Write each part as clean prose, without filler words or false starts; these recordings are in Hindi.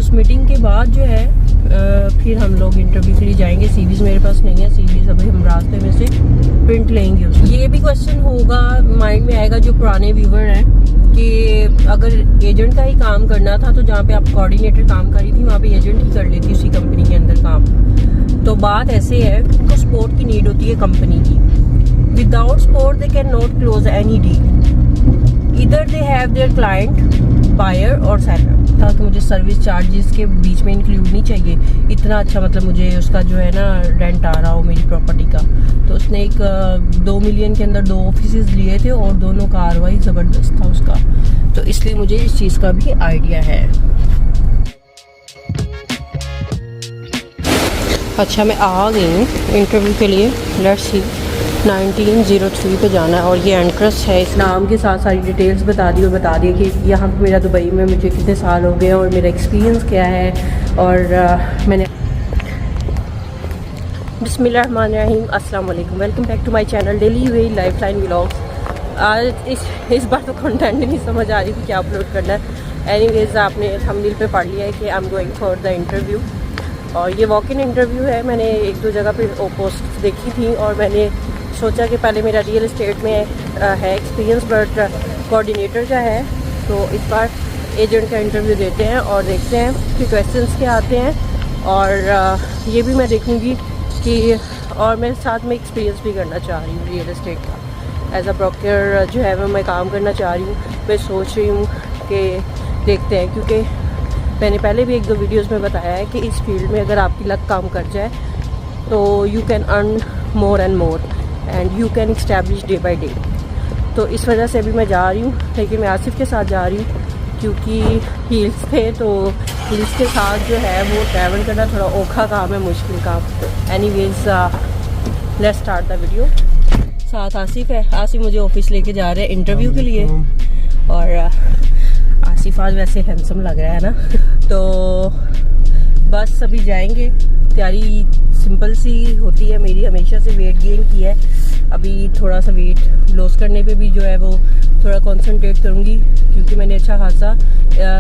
उस मीटिंग के बाद जो है फिर हम लोग इंटरव्यू के लिए जाएंगे। सीवीज मेरे पास नहीं है, सीवीज अभी हम रास्ते में से प्रिंट लेंगे। ये भी क्वेश्चन होगा, माइंड में आएगा जो पुराने व्यूवर हैं, कि अगर एजेंट का ही काम करना था तो जहाँ पे आप कोऑर्डिनेटर काम करी थी वहाँ पे एजेंट ही कर लेती उसी कंपनी के अंदर काम। तो बात ऐसे है कि सपोर्ट की नीड होती है कंपनी की। Without support they can not close any deal. इधर they have their client, buyer और सेलर। ताकि मुझे सर्विस चार्जेस के बीच में इंक्लूड नहीं चाहिए इतना अच्छा, मतलब मुझे उसका जो है ना रेंट आ रहा हो मेरी प्रॉपर्टी का। तो उसने एक 2 मिलियन के अंदर 2 ऑफिसेज लिए थे और दोनों का आरवाई ज़बरदस्त था उसका। तो इसलिए मुझे इस चीज़ का भी आइडिया है। अच्छा, मैं आ गई हूँ इंटरव्यू के लिए। लेट्स सी 1903 पे जाना है और ये एंट्रेंस है। इस नाम के साथ सारी डिटेल्स बता दी और बता दिया कि यहाँ पे मेरा दुबई में मुझे कितने साल हो गए और मेरा एक्सपीरियंस क्या है। और मैंने बिस्मिल्लाहिर्रहमानिर्रहीम, अस्सलाम वालेकुम, welcome back to my channel daily way lifeline vlogs. आज इस बार तो कंटेंट नहीं समझ आ रही थी क्या अपलोड करना है। एनीवेज आपने थंबनेल पे पढ़ लिया है कि आई am going for the interview. और ये वॉक इन इंटरव्यू है। मैंने 1-2 जगह पे पोस्ट देखी थी और मैंने सोचा कि पहले मेरा रियल एस्टेट में है एक्सपीरियंस, बट कोऑर्डिनेटर का है। तो इस बार एजेंट का इंटरव्यू देते हैं और देखते हैं कि क्वेश्चंस क्या आते हैं। और ये भी मैं देखूँगी कि, और मैं साथ में एक्सपीरियंस भी करना चाह रही हूँ रियल एस्टेट का। एज अ ब्रोकर जो है वो मैं काम करना चाह रही हूँ। मैं सोच रही हूँ कि देखते हैं, क्योंकि मैंने पहले भी 1-2 वीडियोस में बताया है कि इस फील्ड में अगर आपकी लक काम कर जाए तो you can earn more and more and you can establish day by day. तो इस वजह से अभी मैं जा रही हूँ, लेकिन मैं आसिफ के साथ जा रही हूँ क्योंकि हील्स थे, तो हील्स के साथ जो है वो ट्रैवल करना थोड़ा औखा काम है, मुश्किल काम। Anyways let's start the video. साथ आसिफ है। आसिफ मुझे ऑफिस लेके जा रहे हैं इंटरव्यू के लिए। और आसिफ आज वैसे हैंडसम लग रहा है ना। तो बस अभी जाएंगे। तैयारी सिंपल सी होती है मेरी, हमेशा से वेट गेन की है। अभी थोड़ा सा वेट लॉस करने पे भी जो है वो थोड़ा कंसंट्रेट करूँगी, क्योंकि मैंने अच्छा खासा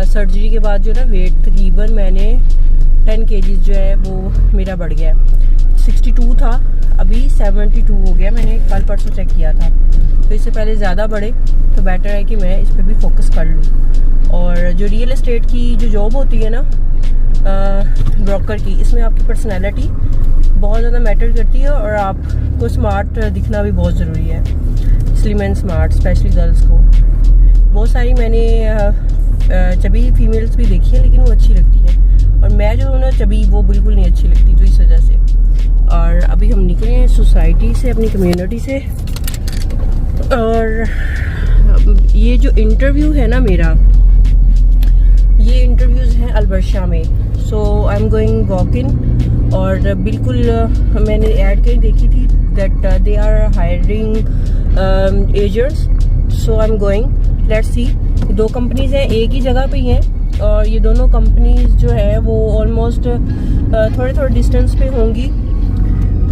सर्जरी के बाद जो है ना वेट तकरीबन मैंने 10 kg जो है वो मेरा बढ़ गया है। 62 था, अभी 72 हो गया। मैंने कल परसों चेक किया था। तो इससे पहले ज़्यादा बढ़े तो बेटर है कि मैं इस पर भी फोकस कर लूँ। और जो रियल एस्टेट की जो जॉब होती है ना ब्रोकर की, इसमें आपकी पर्सनैलिटी बहुत ज़्यादा मैटर करती है और आपको स्मार्ट दिखना भी बहुत ज़रूरी है। Slim and smart, specially girls को। बहुत सारी मैंने चबी फीमेल्स भी देखी है, लेकिन वो अच्छी लगती है। और मैं जो हूँ ना चबी, वो बिल्कुल नहीं अच्छी लगती, तो इस वजह से। और अभी हम निकले हैं सोसाइटी से, अपनी कम्युनिटी से। और ये जो इंटरव्यू है ना मेरा, ये इंटरव्यूज़ हैं अलबर्शा में। So I am going walk in. और बिल्कुल मैंने ऐड कहीं देखी थी that they are hiring agents. So I am going, let's see. 2 companies हैं, एक ही जगह पे ही हैं। और ये दोनों कंपनीज जो है वो ऑलमोस्ट थोड़े डिस्टेंस पे होंगी।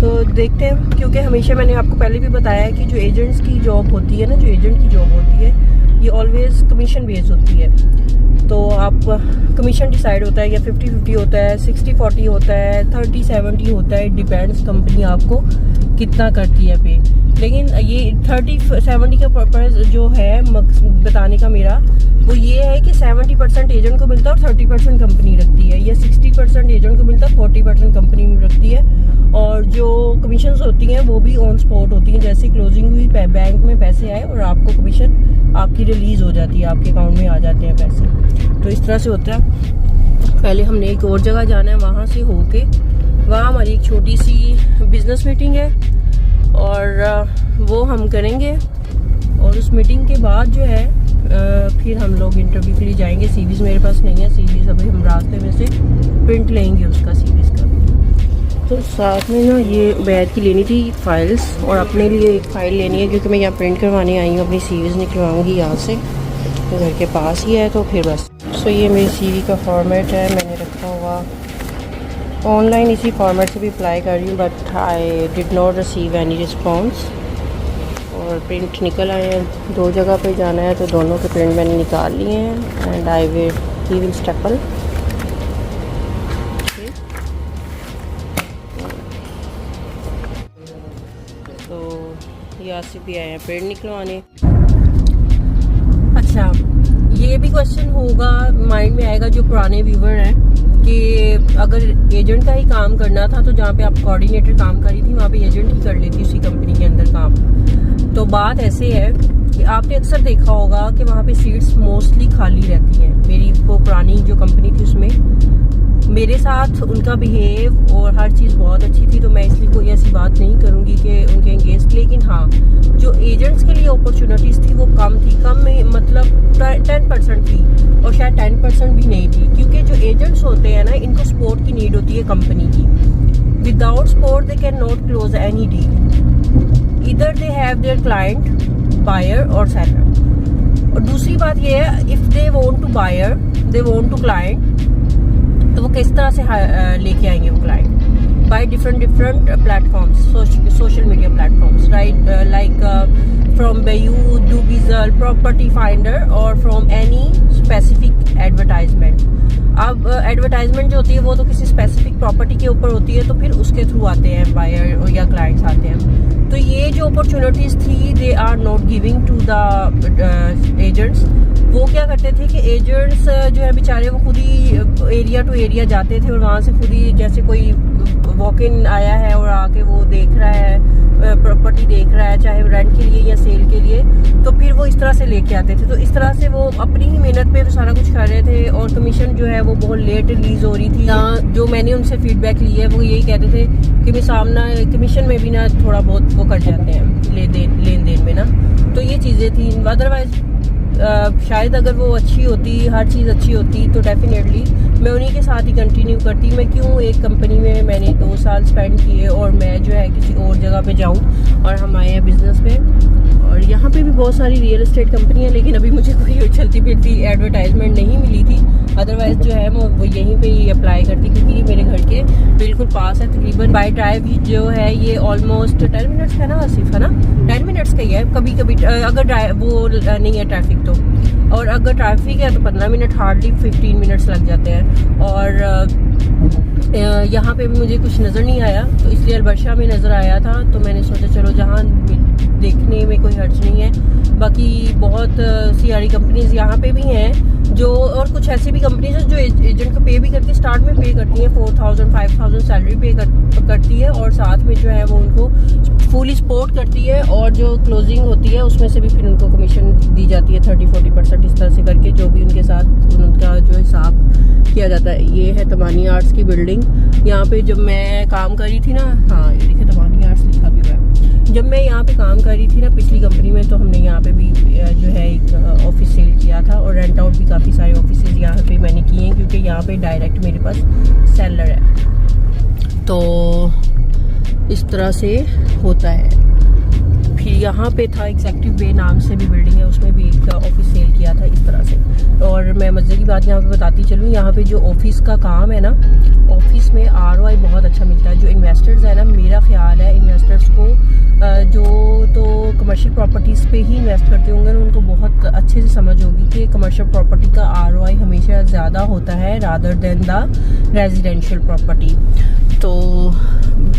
तो देखते हैं, क्योंकि हमेशा मैंने आपको पहले भी बताया है कि जो एजेंट्स की जॉब होती है ना, जो एजेंट की जॉब होती है, ये ऑलवेज कमीशन बेस्ड होती है। तो आप कमीशन डिसाइड होता है या 50-50 होता है, 60-40 होता है, 30-70 होता है। डिपेंड्स कंपनी आपको कितना करती है पे। लेकिन ये 30-70 का पर्पज़ जो है बताने का मेरा, वो ये है कि 70% एजेंट को मिलता है और 30% कंपनी रखती है, या 60% एजेंट को मिलता है, 40% कंपनी रखती है। और जो कमीशंस होती हैं वो भी ऑन स्पॉट होती हैं। जैसे क्लोजिंग हुई, बैंक में पैसे आए और आपको कमीशन आपकी रिलीज़ हो जाती है, आपके अकाउंट में आ जाते हैं पैसे। तो इस तरह से होता है। पहले हमने एक और जगह जाना है, वहाँ से होके वहाँ हमारी एक छोटी सी बिज़नेस मीटिंग है और वो हम करेंगे। और उस मीटिंग के बाद जो है फिर हम लोग इंटरव्यू के लिए जाएंगे। सीवीज़ मेरे पास नहीं है, सीवीज़ अभी हम रास्ते में से प्रिंट लेंगे उसका, सीवीज़ का भी। तो साथ में ना ये बैग की लेनी थी फाइल्स, और अपने लिए एक फ़ाइल लेनी है, क्योंकि मैं यहाँ प्रिंट करवाने आई हूँ। अपनी सीवीज़ निकलवाऊँगी यहाँ से, तो घर के पास ही है, तो फिर बस। सो ये मेरी सीवी का फॉर्मेट है, मैंने रखा हुआ ऑनलाइन इसी फॉर्मेट से भी अप्लाई कर रही हूँ, but I did not receive any response. और प्रिंट निकल आए हैं। 2 जगह पे जाना है, तो दोनों के प्रिंट मैंने निकाल लिए हैं and he will staple. Yasif भी आए हैं पेड़ निकलवाने। अच्छा, ये भी क्वेश्चन होगा माइंड में आएगा जो पुराने व्यूवर हैं कि अगर एजेंट का ही काम करना था तो जहाँ पे आप कोऑर्डिनेटर काम करी थी वहाँ पे एजेंट ही कर लेती उसी कंपनी के अंदर काम। तो बात ऐसे है कि आपने अक्सर देखा होगा कि वहाँ पे सीट्स मोस्टली खाली रहती हैं। मेरी वो पुरानी जो कंपनी थी उसमें मेरे साथ उनका बिहेव और हर चीज़ बहुत अच्छी थी, तो मैं इसलिए कोई ऐसी बात नहीं करूँगी कि उनके एंगेज। लेकिन हाँ, जो एजेंट्स के लिए अपॉर्चुनिटीज़ थी वो कम थी, कम में मतलब 10% थी और शायद 10% भी नहीं थी, क्योंकि जो एजेंट्स होते हैं ना इनको सपोर्ट की नीड होती है कंपनी की। Without support they can not close any deal, either they have their client buyer और सेलर। और दूसरी बात ये है, if they want to buyer, they want to client, तो वो किस तरह से लेके आएंगे वो client? By different platforms, social media platforms, right, like from Bayut, Dubizzle, property finder और फ्रॉम एनी स्पेसिफिक एडवर्टाइजमेंट। अब एडवर्टाइजमेंट जो होती है वो तो किसी स्पेसिफिक प्रॉपर्टी के ऊपर होती है, तो फिर उसके थ्रू आते हैं बायर या क्लाइंट्स आते हैं। तो ये जो अपॉर्चुनिटीज़ थी they are not giving to the agents. वो क्या करते थे कि एजेंट्स जो है बेचारे वो खुद ही एरिया टू एरिया जाते थे और वहाँ से खुद ही, जैसे कोई वॉक इन आया है और आके वो देख रहा है, प्रॉपर्टी देख रहा है, चाहे रेंट के लिए या सेल के लिए, तो फिर वो इस तरह से लेके आते थे। तो इस तरह से वो अपनी ही मेहनत पे सारा कुछ कर रहे थे और कमीशन जो है वो बहुत लेट रिलीज हो रही थी। जो मैंने उनसे फीडबैक ली है वो यही कहते थे कि मैं सामना कमीशन में भी ना थोड़ा बहुत वो कर जाते हैं लेन देन में ना। तो ये चीज़ें थी। अदरवाइज शायद अगर वो अच्छी होती, हर चीज़ अच्छी होती, तो डेफिनेटली मैं उन्हीं के साथ ही कंटिन्यू करती। मैं क्यों एक कंपनी में मैंने 2 साल स्पेंड किए और मैं जो है किसी और जगह पे जाऊं। और हम आए हैं बिजनेस में और यहाँ पे भी बहुत सारी रियल एस्टेट कंपनी है, लेकिन अभी मुझे कोई चलती फिरती एडवर्टाइजमेंट नहीं मिली थी। अदरवाइज जो है वो यहीं पे ही अप्लाई करती, क्योंकि ये मेरे घर के बिल्कुल पास है। तकरीबन बाय ड्राइव जो है ये ऑलमोस्ट 10 मिनट्स का ना आसिफ, है ना, 10 मिनट्स का ही है। कभी कभी अगर ड्राइव वो नहीं है ट्रैफिक तो, और अगर ट्रैफिक है तो 15 मिनट, हार्डली 15 मिनट्स लग जाते हैं। और यहाँ पे भी मुझे कुछ नज़र नहीं आया, तो इसलिए अलबर्शा में नज़र आया था, तो मैंने सोचा चलो जहाँ देखने में कोई हर्ज नहीं है। बाकी बहुत सीआरई कंपनीज यहाँ पे भी हैं जो, और कुछ ऐसी भी कंपनीज हैं जो एजेंट को पे भी करती है, स्टार्ट में पे करती है 4000 5000 सैलरी पे करती है, और साथ में जो है वो उनको फुली सपोर्ट करती है, और जो क्लोजिंग होती है उसमें से भी फिर उनको कमीशन दी जाती है 30-40% इस तरह से करके, जो भी उनके साथ उनका जो हिसाब किया जाता है। ये है तमानी आर्ट्स की बिल्डिंग। यहाँ पे जब मैं काम करी थी ना, हाँ ये देखिए तमानी आर्ट्स लिखा भी हुआ है। जब मैं यहाँ पे काम कर रही थी ना पिछली कंपनी में, तो हमने यहाँ पे भी जो है एक ऑफिस सेल किया था, और रेंट आउट भी काफ़ी सारे ऑफिसेज यहाँ पे मैंने किए हैं, क्योंकि यहाँ पे डायरेक्ट मेरे पास सेलर है। तो इस तरह से होता है। फिर यहाँ पे था एग्जेक्टिव वे नाम से भी बिल्डिंग है, उसमें भी एक ऑफिस सेल किया था इस तरह से। और मैं मज़े की बात यहाँ पे बताती चलूँ, यहाँ पे जो ऑफिस का काम है ना, ऑफिस में ROI बहुत अच्छा मिलता है। जो इन्वेस्टर्स है ना, मेरा ख्याल है इन्वेस्टर्स को जो तो कमर्शियल प्रॉपर्टीज़ पे ही इन्वेस्ट करते होंगे ना, उनको बहुत अच्छे से समझ होगी कि कमर्शियल प्रॉपर्टी का ROI हमेशा ज़्यादा होता है rather than the residential property. तो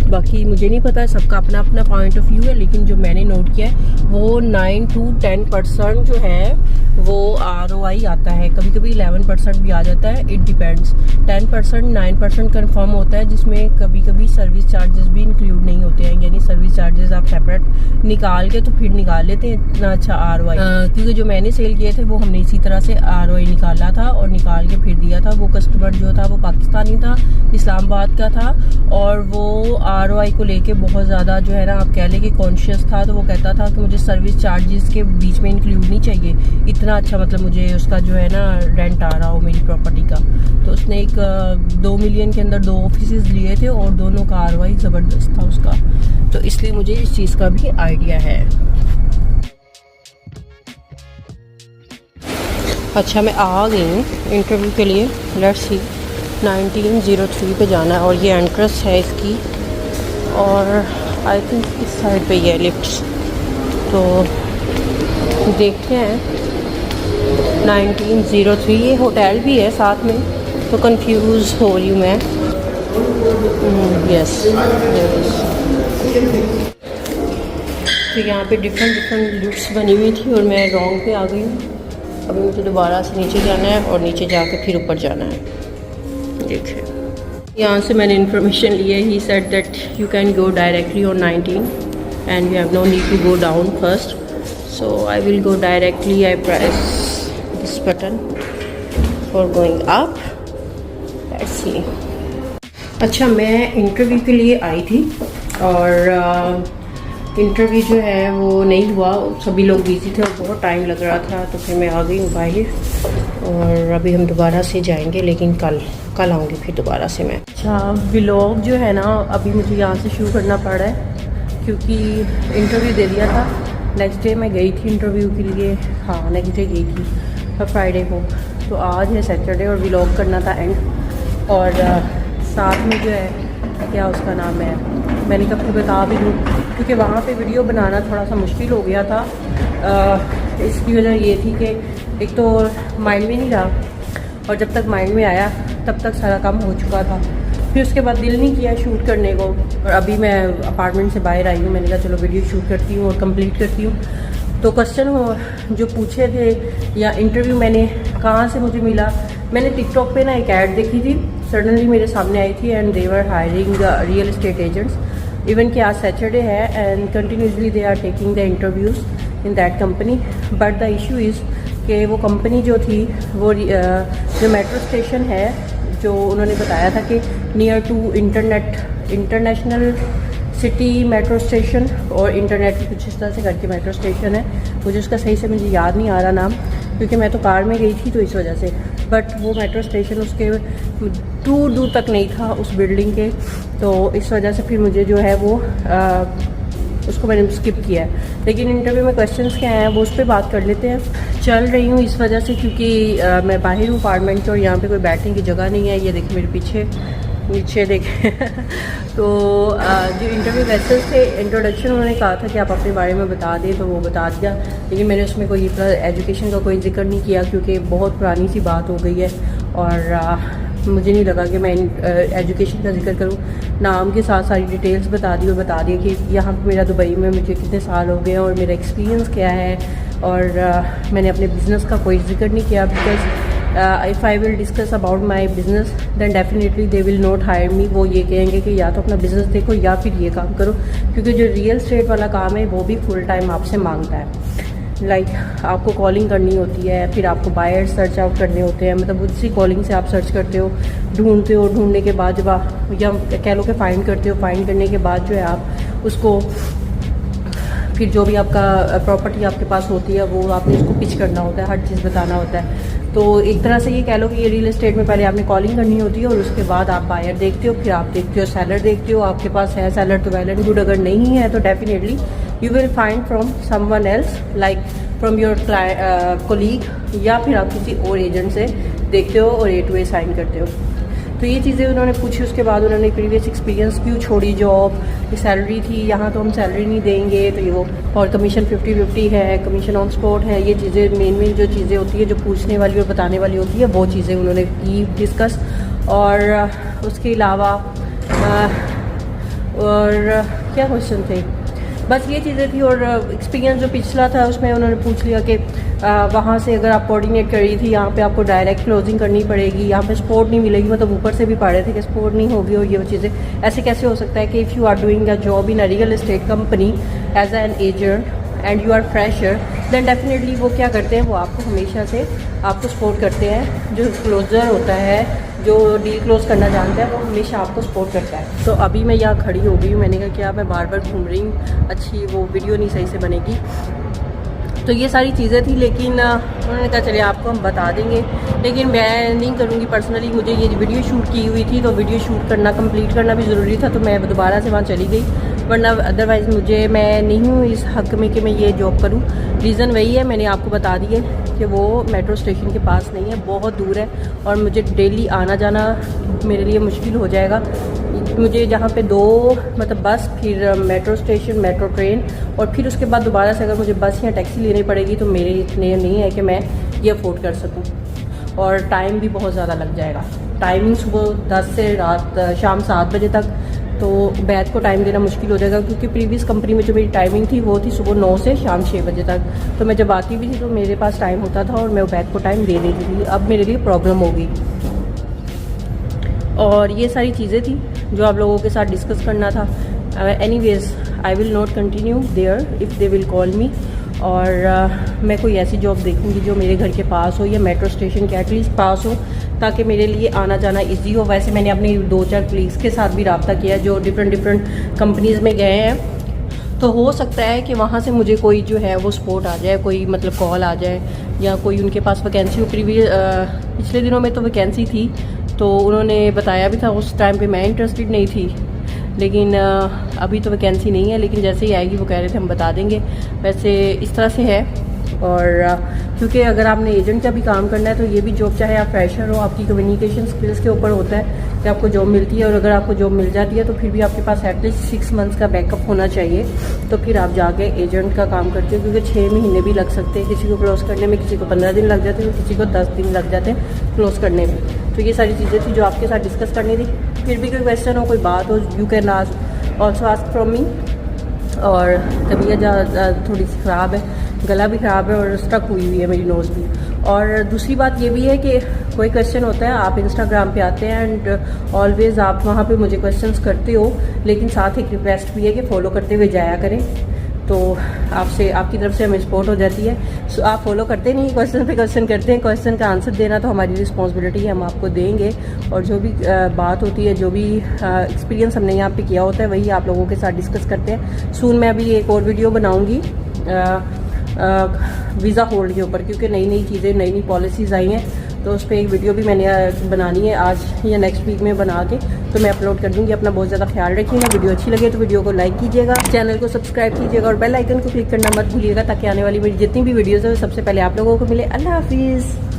बाकी मुझे नहीं पता, सबका अपना अपना पॉइंट ऑफ व्यू है, लेकिन जो मैंने नोट किया है वो 9 to 10% जो है वो ROI आता है। कभी कभी 11% भी आ जाता है, इट डिपेंड्स। 10% 9% कन्फर्म होता है, जिसमें कभी कभी सर्विस चार्जेस भी इंक्लूड नहीं होते हैं, यानी सर्विस चार्जेस आप सेपरेट निकाल के तो फिर निकाल लेते हैं इतना अच्छा ROI। क्योंकि जो मैंने सेल किए थे वो हमने इसी तरह से ROI निकाला था और निकाल के फिर दिया था। वो कस्टमर जो था वो पाकिस्तानी था, इस्लामाबाद का था, और वो ROI को लेके बहुत ज़्यादा जो है ना, आप कह लें कि कॉन्शियस था। तो वो कहता था कि मुझे सर्विस चार्जेस के बीच में इंक्लूड नहीं चाहिए, इतना अच्छा मतलब मुझे उसका जो है ना रेंट आ रहा हो मेरी प्रॉपर्टी का। तो उसने एक 2 मिलियन के अंदर 2 ऑफिसेज लिए थे और दोनों का ROI ज़बरदस्त था उसका। तो इसलिए मुझे इस चीज़ का भी आइडिया है। अच्छा, मैं आ गई हूँ इंटरव्यू के लिए। लेट्स सी, 1903 पे जाना है, और ये एंट्रेंस है इसकी, और आई थिंक इस साइड पे ही है लिफ्ट्स। तो देखते हैं 1903, ये होटल भी है साथ में, तो कंफ्यूज हो रही हूँ मैं। यस, तो यहाँ पे डिफरेंट लुक्स बनी हुई थी और मैं रॉन्ग पे आ गई हूँ। अभी मुझे दोबारा से नीचे जाना है और नीचे जाके फिर ऊपर जाना है। देखिए यहाँ से मैंने इन्फॉर्मेशन ली है। He said that you can go directly on 19 and you have no need to go down first, so I will go directly. I press this button for going up. Let's see. अच्छा, मैं इंटरव्यू के लिए आई थी और इंटरव्यू जो है वो नहीं हुआ, सभी लोग बिजी थे और बहुत टाइम लग रहा था, तो फिर मैं आ गई हूँ बाहर और अभी हम दोबारा से जाएंगे, लेकिन कल आऊँगी फिर दोबारा से मैं। अच्छा, व्लॉग जो है ना अभी मुझे यहाँ से शुरू करना पड़ रहा है क्योंकि इंटरव्यू दे दिया था। नेक्स्ट डे मैं गई थी इंटरव्यू के लिए, हाँ नेक्स्ट डे गई थी फ्राइडे को, तो आज है सैटरडे और व्लॉग करना था एंड। और साथ में जो है क्या उसका नाम है, मैंने कब को बता भी दूँ क्योंकि वहाँ पे वीडियो बनाना थोड़ा सा मुश्किल हो गया था। इसकी वजह ये थी कि एक तो माइंड में नहीं रहा और जब तक माइंड में आया तब तक सारा काम हो चुका था। फिर उसके बाद दिल नहीं किया शूट करने को और अभी मैं अपार्टमेंट से बाहर आई हूँ। मैंने कहा चलो वीडियो शूट करती हूँ और कंप्लीट करती हूँ। तो क्वेश्चन जो पूछे थे या इंटरव्यू मैंने कहाँ से मुझे मिला, मैंने टिकटॉक पे ना एक ऐड देखी थी, सडनली मेरे सामने आई थी and they were hiring real estate agents. Even कि आज सैटरडे है and continuously they are taking the interviews in that company. But the issue is कि वो कंपनी जो थी वो जो मेट्रो स्टेशन है जो उन्होंने बताया था कि near to international city metro station और इंटरनेट की कुछ इस तरह से करके मेट्रो स्टेशन है, मुझे उसका सही से मुझे याद नहीं आ रहा नाम क्योंकि मैं तो कार में गई थी तो इस वजह से। बट वो मेट्रो स्टेशन उसके दूर तक नहीं था उस बिल्डिंग के, तो इस वजह से फिर मुझे जो है वो उसको मैंने स्किप किया है। लेकिन इंटरव्यू में क्वेश्चंस क्या हैं वो उस पर बात कर लेते हैं। चल रही हूँ इस वजह से क्योंकि मैं बाहर हूँ अपार्टमेंट के और यहाँ पे कोई बैठने की जगह नहीं है। ये देखिए मेरे पीछे नीचे देखें तो जो इंटरव्यू वेसल्स थे, इंट्रोडक्शन उन्होंने कहा था कि आप अपने बारे में बता दें, तो वो बता दिया। लेकिन मैंने उसमें कोई एजुकेशन का कोई जिक्र नहीं किया क्योंकि बहुत पुरानी सी बात हो गई है और मुझे नहीं लगा कि मैं एजुकेशन का जिक्र करूं। नाम के साथ सारी डिटेल्स बता दी और बता दिया कि यहाँ पे मेरा दुबई में मुझे कितने साल हो गए और मेरा एक्सपीरियंस क्या है। और मैंने अपने बिज़नेस का कोई जिक्र नहीं किया because if I will discuss about my business then definitely they will not hire me. वो ये कहेंगे कि या तो अपना बिज़नेस देखो या फिर ये काम करो, क्योंकि जो रियल एस्टेट वाला काम है वो भी फुल टाइम आपसे मांगता है। लाइक आपको कॉलिंग करनी होती है, फिर आपको बायर सर्च आउट करने होते हैं, मतलब उसी कॉलिंग से आप सर्च करते हो, ढूंढते हो, ढूंढने के बाद जब आप या कह लो कि फाइंड करते हो, फाइंड करने के बाद जो है आप उसको फिर जो भी आपका प्रॉपर्टी आपके पास होती है वो आपने उसको पिच करना होता है, हर चीज़ बताना होता है। तो एक तरह से ये कह लो कि ये रियल एस्टेट में पहले आपने कॉलिंग करनी होती है और उसके बाद आप बायर देखते हो, फिर आप देखते हो सेलर देखते हो, आपके पास है सेलर तो वेल एंड गुड, अगर नहीं है तो definitely you will find from someone else like from your colleague या फिर आप किसी और एजेंट से देखते हो और A to A साइन करते हो। तो ये चीज़ें उन्होंने पूछी। उसके बाद उन्होंने प्रीवियस एक्सपीरियंस क्यों छोड़ी जॉब, की सैलरी थी, यहाँ तो हम सैलरी नहीं देंगे, तो ये वो, और कमीशन 50-50 है, कमीशन ऑन स्पॉट है, ये चीज़ें मेन जो चीज़ें होती है जो पूछने वाली और बताने वाली होती है वो चीज़ें उन्होंने की डिस्कस। और उसके अलावा और क्या क्वेश्चन थे, बस ये चीज़ें थी। और एक्सपीरियंस जो पिछला था उसमें उन्होंने पूछ लिया कि वहाँ से अगर आप कोऑर्डिनेट कर रही थी, यहाँ पे आपको डायरेक्ट क्लोजिंग करनी पड़ेगी, यहाँ पे सपोर्ट नहीं मिलेगी, मतलब ऊपर से भी पढ़ रहे थे कि सपोर्ट नहीं होगी और ये वो चीज़ें। ऐसे कैसे हो सकता है कि if you are doing a job in a real estate company as an agent and you are fresher, then definitely वो क्या करते हैं, वो आपको हमेशा से आपको सपोर्ट करते हैं। जो क्लोजर होता है, जो डील क्लोज करना जानता है, वो हमेशा आपको सपोर्ट करता है। तो अभी मैं यहाँ खड़ी हो गई हूँ, मैंने कहा क्या मैं बार बार घूम रही हूँ, अच्छी वो वीडियो नहीं सही से बनेगी। तो ये सारी चीज़ें थी, लेकिन उन्होंने कहा चलिए आपको हम बता देंगे, लेकिन मैं नहीं करूँगी पर्सनली। मुझे ये वीडियो शूट की हुई थी तो वीडियो शूट करना, कंप्लीट करना भी ज़रूरी था, तो मैं दोबारा से वहाँ चली गई, वरना अदरवाइज़ मैं नहीं हूँ इस हक़ में कि मैं ये जॉब करूँ। रीज़न वही है, मैंने आपको बता दिया कि वो मेट्रो स्टेशन के पास नहीं है, बहुत दूर है और मुझे डेली आना जाना मेरे लिए मुश्किल हो जाएगा। मुझे जहाँ पे 2 मतलब बस, फिर मेट्रो स्टेशन, मेट्रो ट्रेन, और फिर उसके बाद दोबारा से अगर मुझे बस या टैक्सी लेनी पड़ेगी तो मेरे इतने नहीं है कि मैं ये अफोर्ड कर सकूँ, और टाइम भी बहुत ज़्यादा लग जाएगा। टाइमिंग सुबह 10 से शाम 7 बजे तक, तो बैद को टाइम देना मुश्किल हो जाएगा, क्योंकि प्रीवियस कंपनी में जो मेरी टाइमिंग थी वो थी सुबह 9 से शाम 6 बजे तक। तो मैं जब आती भी थी तो मेरे पास टाइम होता था और मैं बैद को टाइम दे देती थी। अब मेरे लिए प्रॉब्लम होगी। और ये सारी चीज़ें थी जो आप लोगों के साथ डिस्कस करना था। Anyways I will not continue there if they will call me. और मैं कोई ऐसी जॉब देखूंगी जो मेरे घर के पास हो या मेट्रो स्टेशन के एटलीस्ट पास हो, ताकि मेरे लिए आना जाना इजी हो। वैसे मैंने अपनी 2-4 कलीग्स के साथ भी रब्ता किया जो डिफरेंट कंपनीज़ में गए हैं, तो हो सकता है कि वहाँ से मुझे कोई जो है वो सपोर्ट आ जाए, कोई मतलब कॉल आ जाए या कोई उनके पास वैकेंसी हो। पिछले दिनों में तो वैकेंसी थी, तो उन्होंने बताया भी था। उस टाइम पे मैं इंटरेस्टेड नहीं थी, लेकिन अभी तो वैकेंसी नहीं है, लेकिन जैसे ही आएगी वो कह रहे थे हम बता देंगे। वैसे इस तरह से है। और क्योंकि अगर आपने एजेंट का भी काम करना है तो ये भी जॉब, चाहे आप फ्रेशर हो, आपकी कम्युनिकेशन स्किल्स के ऊपर होता है कि आपको जॉब मिलती है। और अगर आपको जॉब मिल जाती है तो फिर भी आपके पास एटलीस्ट 6 मंथ्स का बैकअप होना चाहिए, तो फिर आप जाके एजेंट का काम करते हो। क्योंकि 6 महीने भी लग सकते हैं किसी को क्लोज़ करने में, किसी को 15 दिन लग जाते हैं, किसी को 10 दिन लग जाते हैं क्लोज़ करने में। तो ये सारी चीज़ें थी जो आपके साथ डिस्कस करनी थी। फिर भी कोई क्वेश्चन हो, कोई बात हो, you can also ask from me. और तबीयत थोड़ी सी ख़राब है, गला भी ख़राब है और स्टक हुई है मेरी नोज़ भी। और दूसरी बात ये भी है कि कोई क्वेश्चन होता है, आप इंस्टाग्राम पे आते हैं एंड ऑलवेज़ आप वहाँ पे मुझे क्वेश्चंस करते हो, लेकिन साथ एक रिक्वेस्ट भी है कि फॉलो करते हुए जाया करें, तो आपसे, आपकी तरफ से हमें सपोर्ट हो जाती है। सो आप फॉलो करते नहीं, क्वेश्चन पे क्वेश्चन करते हैं। क्वेश्चन का आंसर देना तो हमारी रिस्पॉन्सिबिलिटी है, हम आपको देंगे। और जो भी बात होती है, जो भी एक्सपीरियंस हमने यहाँ पे किया होता है, वही आप लोगों के साथ डिस्कस करते हैं। सून मैं अभी एक और वीडियो बनाऊँगी वीज़ा होल्ड के ऊपर, क्योंकि नई नई चीज़ें, नई नई पॉलिसीज़ आई हैं, तो उस पर एक वीडियो भी मैंने बनानी है आज या नेक्स्ट वीक में बना के, तो मैं अपलोड कर दूँगी। अपना बहुत ज़्यादा ख्याल रखिएगा। वीडियो अच्छी लगे तो वीडियो को लाइक कीजिएगा, चैनल को सब्सक्राइब कीजिएगा और बेल आइकन को क्लिक करना मत भूलिएगा, ताकि आने वाली मेरी जितनी भी वीडियोज़ है सबसे पहले आप लोगों को मिले। अल्लाह हाफिज़।